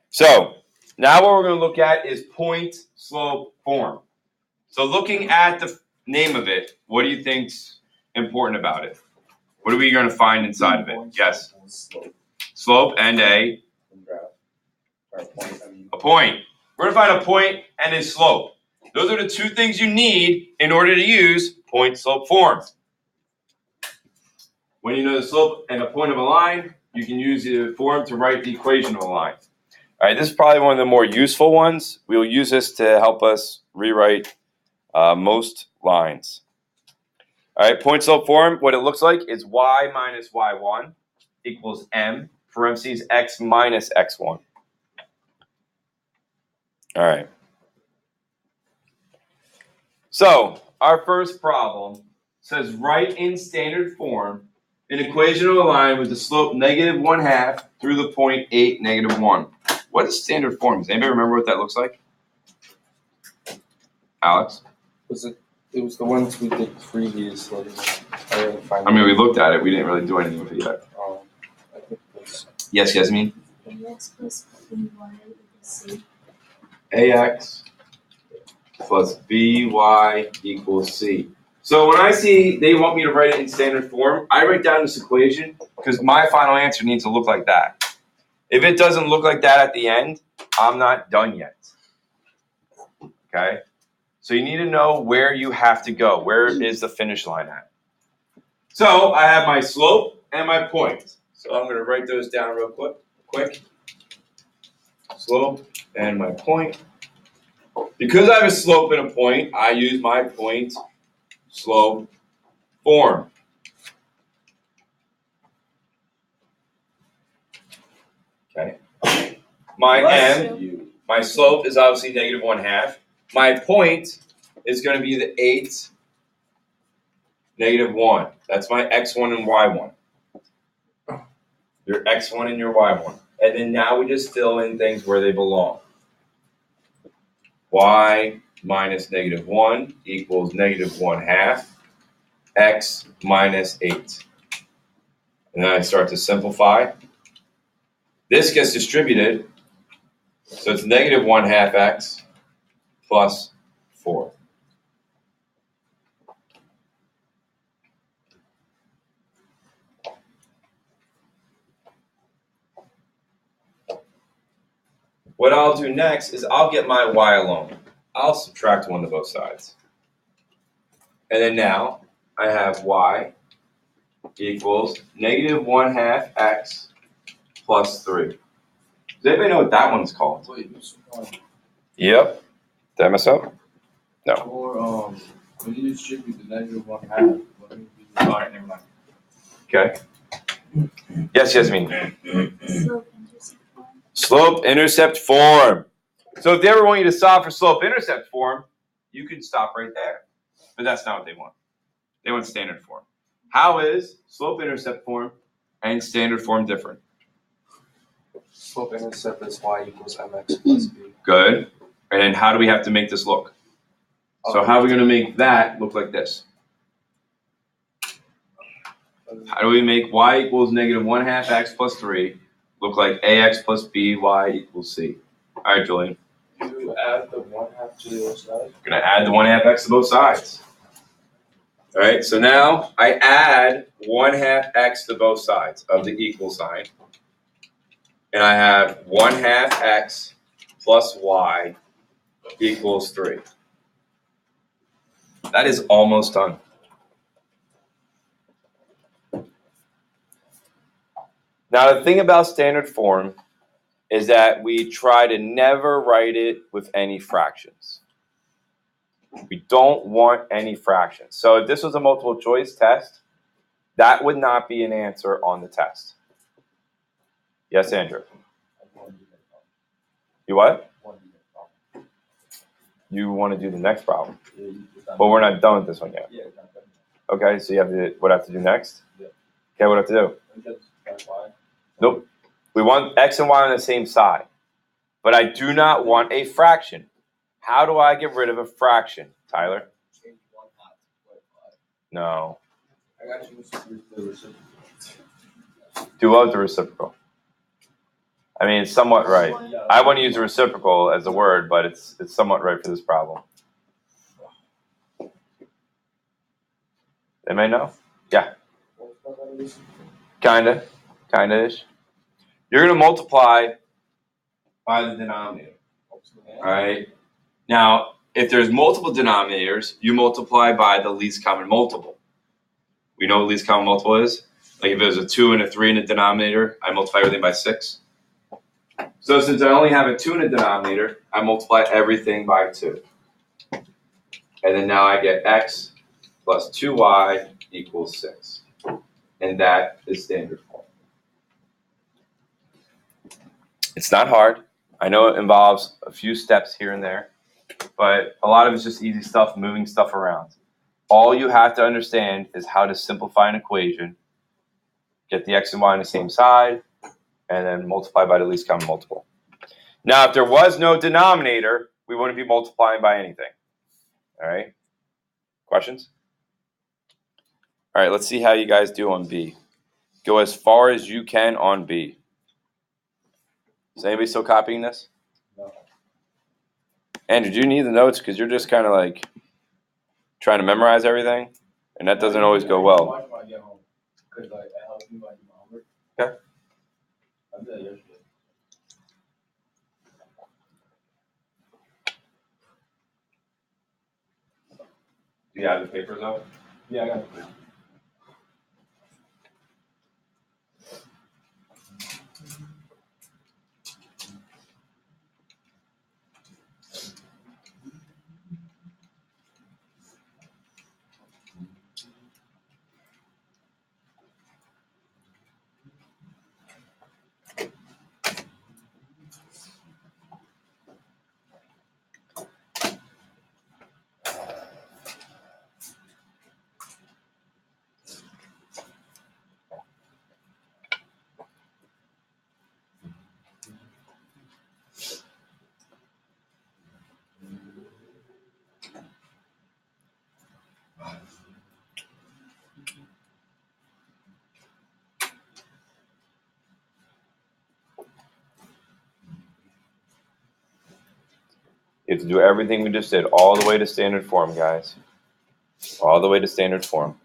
So now what we're going to look at is point slope form. So looking at the name of it, what do you think's important about it? What are we going to find inside of it? Yes. Slope and a point. We're going to find a point and a slope. Those are the two things you need in order to use point slope form. When you know the slope and the point of a line, you can use the form to write the equation of a line. All right, this is probably one of the more useful ones. We'll use this to help us rewrite most lines. All right, point slope form, what it looks like is y minus y1 equals m, parentheses x minus x1. All right. So our first problem says write in standard form an equation of a line with the slope -1/2 through the point 8, -1. What is standard form? Does anybody remember what that looks like? Alex? It was the ones we did previously. I mean, we looked at it. We didn't really do anything with it yet. I think it was Yes, Yasmin? ax plus by equals c. AX plus BY equals C. So when I see they want me to write it in standard form, I write down this equation because my final answer needs to look like that. If it doesn't look like that at the end, I'm not done yet. Okay? So you need to know where you have to go. Where is the finish line at? So I have my slope and my point. So I'm going to write those down real quick. Slope and my point. Because I have a slope and a point, I use my point slope form. Okay. My slope is obviously -1/2. My point is going to be the 8, -1. That's my x1 and y1. Your x1 and your y1. And then now we just fill in things where they belong. Y minus -1 equals -1/2 x minus 8. And then I start to simplify. This gets distributed, so it's -1/2 x plus 4. What I'll do next is I'll get my y alone. I'll subtract 1 to both sides. And then now I have y equals -1/2 x plus 3. Does anybody know what that one's called? Yep. Did I mess up? No. Or when you distribute the -1/2, all right, never mind. Okay. Yes, Yasmin. Slope intercept form. Slope-intercept form. So if they ever want you to solve for slope-intercept form, you can stop right there. But that's not what they want. They want standard form. How is slope-intercept form and standard form different? Slope-intercept is y equals mx plus b. Good. And then how do we have to make this look? So how are we going to make that look like this? How do we make y equals -1/2 x plus 3 look like ax plus by equals c? All right, Julian. You add the 1/2 to the other side. We're going to add the 1/2 x to both sides. All right, so now I add 1/2 x to both sides of the equal sign. And I have 1/2 x plus y equals 3. That is almost done. Now, the thing about standard form is that we try to never write it with any fractions. We don't want any fractions. So if this was a multiple choice test, that would not be an answer on the test. Yes, Andrew? You what? You want to do the next problem. But we're not done with this one yet. Okay, so you have to, what I have to do next? Okay, what I have to do? Nope. We want x and y on the same side. But I do not want a fraction. How do I get rid of a fraction, Tyler? No. I got you with the reciprocal. Do love the reciprocal. I mean, it's somewhat right. I wouldn't use reciprocal as a word, but it's somewhat right for this problem. They may know? Yeah. Kinda-ish. You're going to multiply by the denominator. All right? Now, if there's multiple denominators, you multiply by the least common multiple. We know what least common multiple is? Like if there's a 2 and a 3 in the denominator, I multiply everything by 6. So since I only have a 2 in the denominator, I multiply everything by 2. And then now I get x plus 2y equals 6. And that is standard form. It's not hard. I know it involves a few steps here and there, but a lot of it's just easy stuff, moving stuff around. All you have to understand is how to simplify an equation, get the x and y on the same side, and then multiply by the least common multiple. Now, if there was no denominator, we wouldn't be multiplying by anything. All right? Questions? All right, let's see how you guys do on B. Go as far as you can on B. Is anybody still copying this? No. Andrew, do you need the notes? Because you're just kind of like trying to memorize everything, and that doesn't always go well. Watch when I get home. Because like, it helps me when I do my homework. Okay. I did that yesterday. Do you have the papers up? Yeah, I got it. You have to do everything we just did, all the way to standard form, guys. All the way to standard form.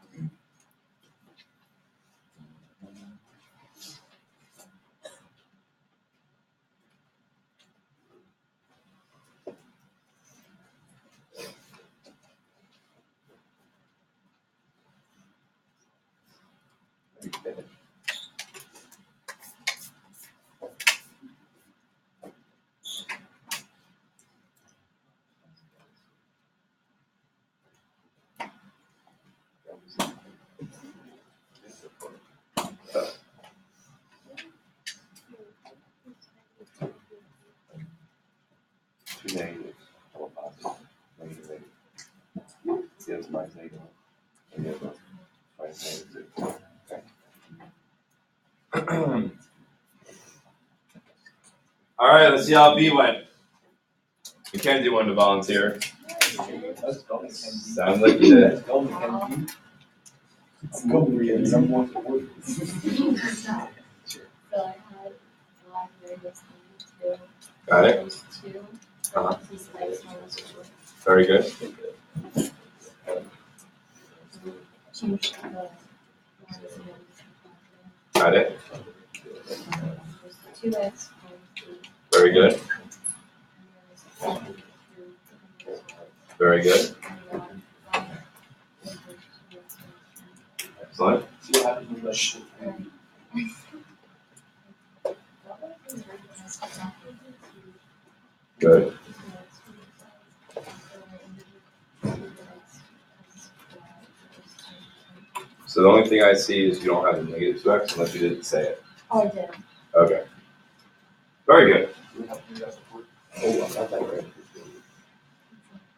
Two negatives, four positives, negative. The other minus negative. And the other minus negative. Okay. All right, let's see how B went. Mackenzie wanted to volunteer. Let's go, Mackenzie. Sounds like you did. Let's go, Mackenzie. Let's go, Mackenzie. I'm more forward. Got it. Uh-huh. Very good. Got it. Very good. Very good. Excellent. See what happens with that shit. Good. So the only thing I see is you don't have a negative 2x unless you didn't say it. Oh, I did. Okay. Very good. Oh, I got that right.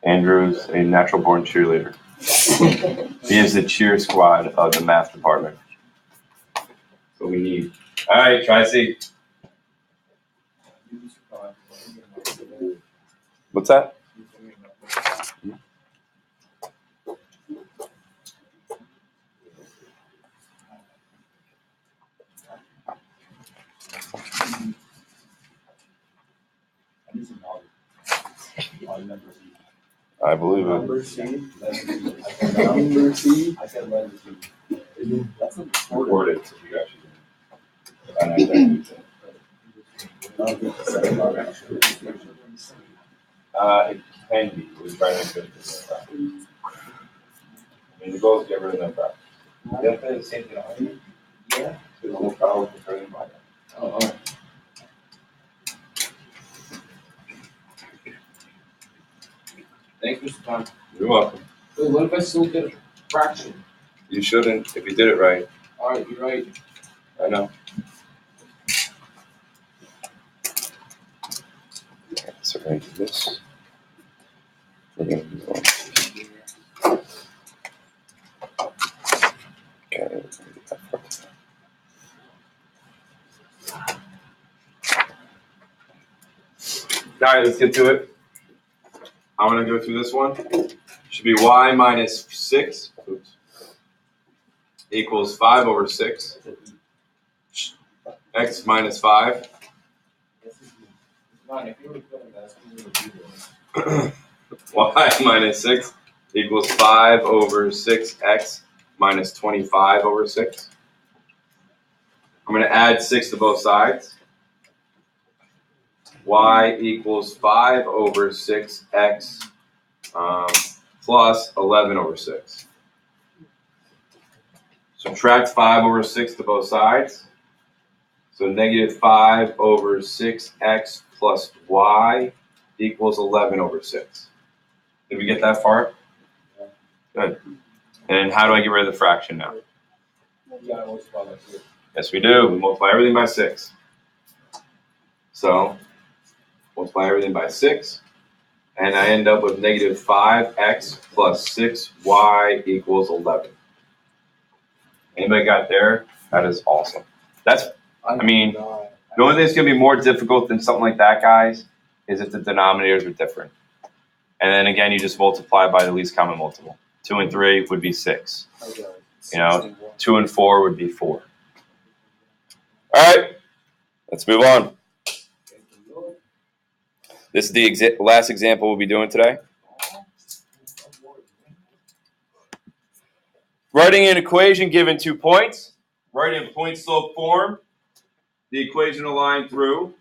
Andrew's a natural born cheerleader. He is the cheer squad of the math department. That's what we need. All right, try C. What's that? I believe it. Number C. Number C. I said letter C. That's a Recorded, so you guys it can be. We're trying to get this. I mean, the goal is to get rid of them back. You have to say the same thing on you? Yeah. There's no power controlling by that. Oh, all right. Thanks, Mr. Tom. You're welcome. Wait, what if I still get a fraction? You shouldn't if you did it right. All right, you're right. I know. So we're going to do this. We're going to do one. Okay. All right, let's get to it. I'm going to go through this one. Should be y minus 6 equals 5 over 6. X minus 5. Y minus 6 equals 5 over 6x minus 25 over 6. I'm going to add 6 to both sides. Y equals 5 over 6x plus 11 over 6. Subtract 5 over 6 to both sides. So negative 5 over 6x plus y equals 11 over 6. Did we get that far? Good. And how do I get rid of the fraction now? Yes, we do. We multiply everything by 6. So, multiply everything by 6. And I end up with negative 5x plus 6y equals 11. Anybody got there? That is awesome. I mean, the only thing that's going to be more difficult than something like that, guys, is if the denominators are different. And then again, you just multiply by the least common multiple. 2 and 3 would be 6. 2 and 4 would be 4. All right, let's move on. This is the last example we'll be doing today. Writing an equation given 2 points. Write in point-slope form. The equation will line through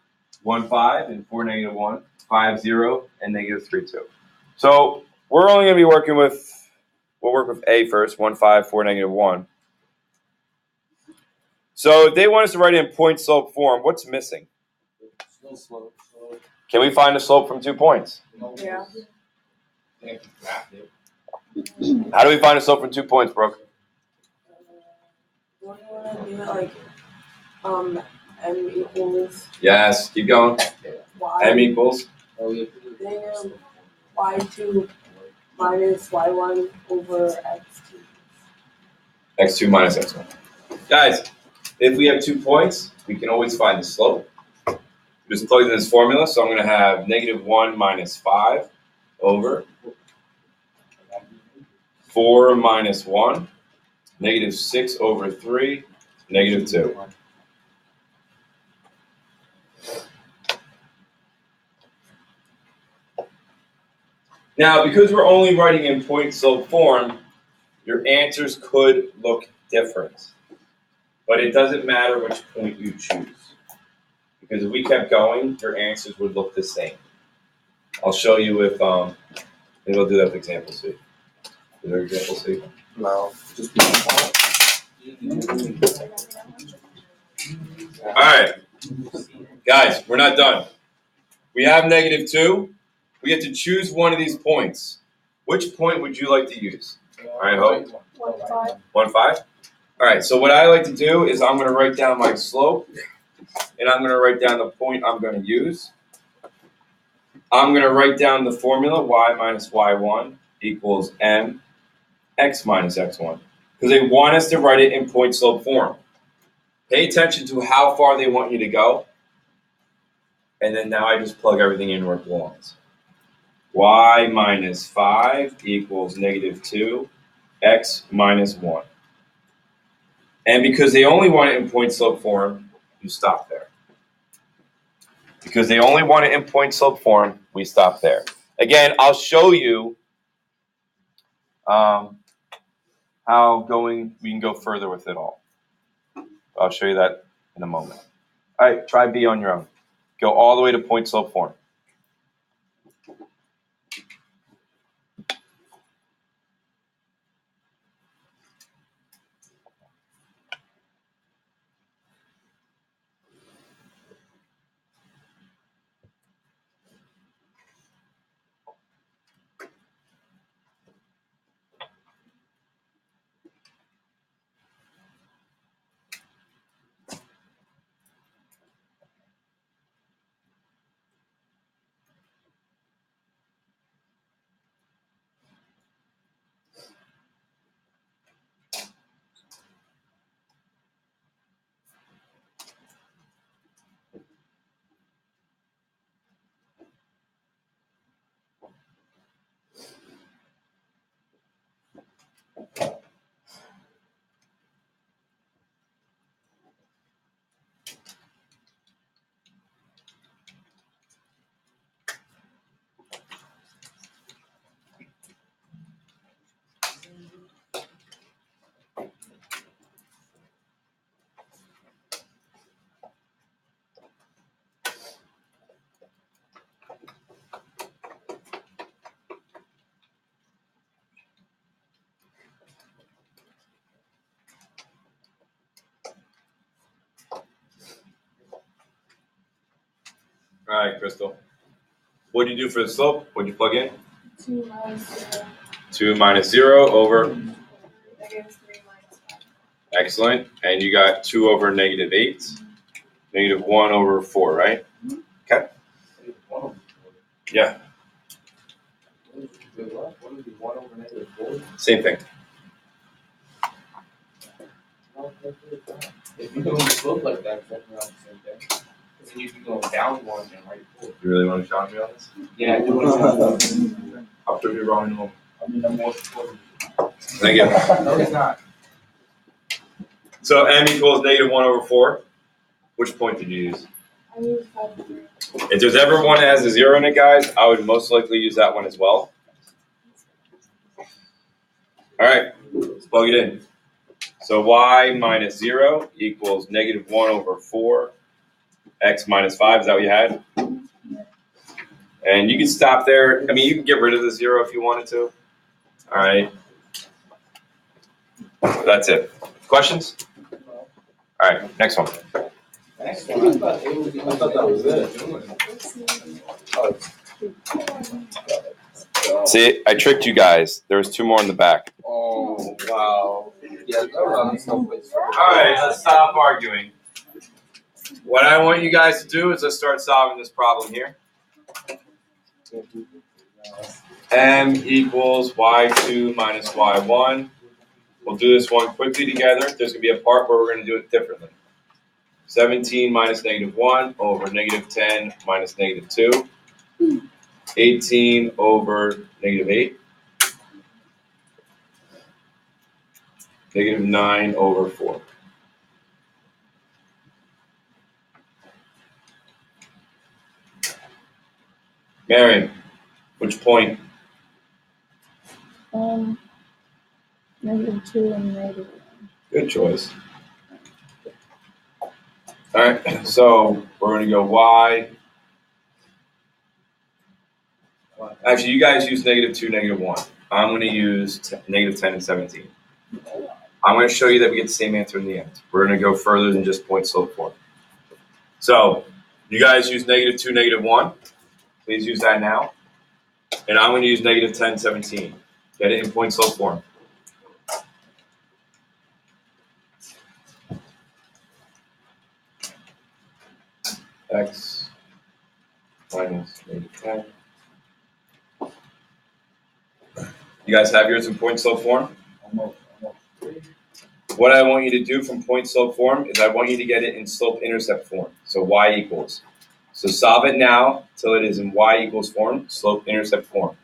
1, 5 and 4, negative 1, 5, 0, and negative 3, 2. So we're only going to be working with, we'll work with A first, 1, 5, 4, negative 1. So if they want us to write it in point-slope form, what's missing? Can we find a slope from 2 points? Yeah. How do we find a slope from 2 points, Brooke? Don't you want to do it like m equals Yes, keep going. y? M equals? Then y2 minus y1 over x2. X2 minus x1. Guys, if we have 2 points, we can always find the slope. Just plug in this formula, so I'm going to have negative 1 minus 5 over 4 minus 1, negative 6 over 3, negative 2. Now, because we're only writing in point-slope form, your answers could look different. But it doesn't matter which point you choose. Because if we kept going, your answers would look the same. I'll show you if, maybe I'll do that with example C. Is there example C? No, just All right, guys, we're not done. We have negative 2. We get to choose one of these points. Which point would you like to use? All right, Hope. 1, 5. 1, 5? All right, so what I like to do is I'm going to write down my slope, and I'm going to write down the point I'm going to use. I'm going to write down the formula, y minus y1 equals m x minus x1, because they want us to write it in point-slope form. Pay attention to how far they want you to go, and then now I just plug everything in where it belongs. Y minus 5 equals negative 2, x minus 1. And because they only want it in point-slope form, you stop there. Because they only want it in point-slope form, we stop there. Again, I'll show you how we can go further with it all. I'll show you that in a moment. All right, try B on your own. Go all the way to point slope form. All right, Crystal. What did you do for the slope? What did you plug in? 2 minus 0. 2 minus 0 over. -3 minus 5. Excellent. And you got 2 over negative 8. Negative 1 over 4, right? Okay. Yeah. What is it? 1 over negative 4? Same thing. If you go on the slope like that, it's definitely not the same thing. Because then you'd be going down 1 and right 4. You really want to challenge me on this? Yeah, I do want to. I'll prove you wrong in a moment. I mean, I'm more supportive. Thank you. No, he's not. So m equals negative 1 over 4. Which point did you use? I use 5 3. If there's ever one that has a 0 in it, guys, I would most likely use that one as well. All right, let's plug it in. So y minus 0 equals negative 1 over 4. X minus 5, is that what you had? And you can stop there. I mean, you can get rid of the 0 if you wanted to. All right. That's it. Questions? All right, next one. Next one, I thought that was it. See, I tricked you guys. There was 2 more in the back. Oh, wow. Yeah, that was on someplace. All right, let's stop arguing. What I want you guys to do is let's start solving this problem here. M equals y2 minus y1. We'll do this one quickly together. There's going to be a part where we're going to do it differently. 17 minus negative 1 over negative 10 minus negative 2. 18 over negative 8. Negative 9 over 4. Marion, which point? -2 and -1. Good choice. All right, so we're going to go y. Actually, you guys use negative 2, negative 1. I'm going to use negative 10 and 17. I'm going to show you that we get the same answer in the end. We're going to go further than just point slope form. So you guys use negative 2, negative 1. Please use that now. And I'm going to use negative 10, 17. Get it in point slope form. X minus negative 10. You guys have yours in point slope form? What I want you to do from point slope form is I want you to get it in slope intercept form. So y equals. So solve it now till it is in y equals form, slope intercept form.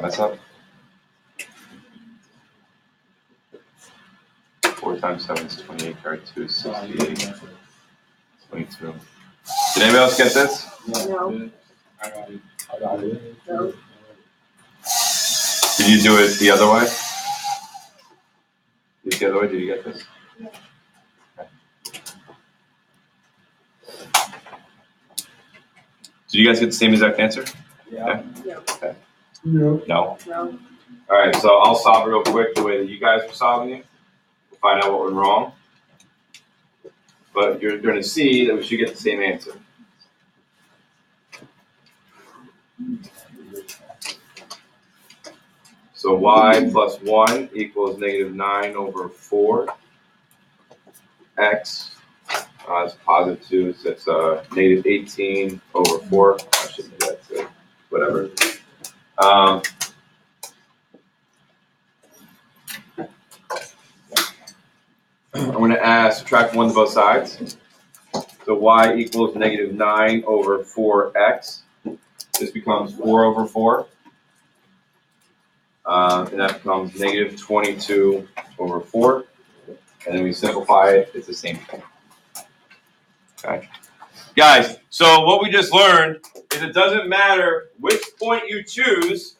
mess up? 4 times 7 is 28, carry 2 is 68, 22. Did anybody else get this? No. I got it. No. Did you do it the other way? The other way, did you get this? Yeah. Okay. Did you guys get the same exact answer? Yeah. Okay. No. No? No. Alright, so I'll solve it real quick the way that you guys were solving it. We'll find out what went wrong. But you're going to see that we should get the same answer. So y plus 1 equals negative 9 over 4. X is positive 2, so it's negative 18 over 4. I shouldn't do that, so whatever. I'm going to subtract 1 to both sides. So y equals negative 9 over 4x. This becomes 4 over 4. And that becomes negative 22 over 4. And then we simplify it, it's the same thing. Okay. Guys, so what we just learned is it doesn't matter which point you choose,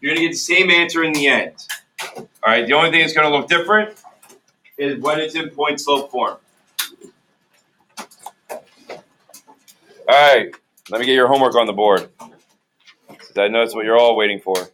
you're going to get the same answer in the end. All right, the only thing that's going to look different is when it's in point slope form. All right, let me get your homework on the board. I know that's what you're all waiting for.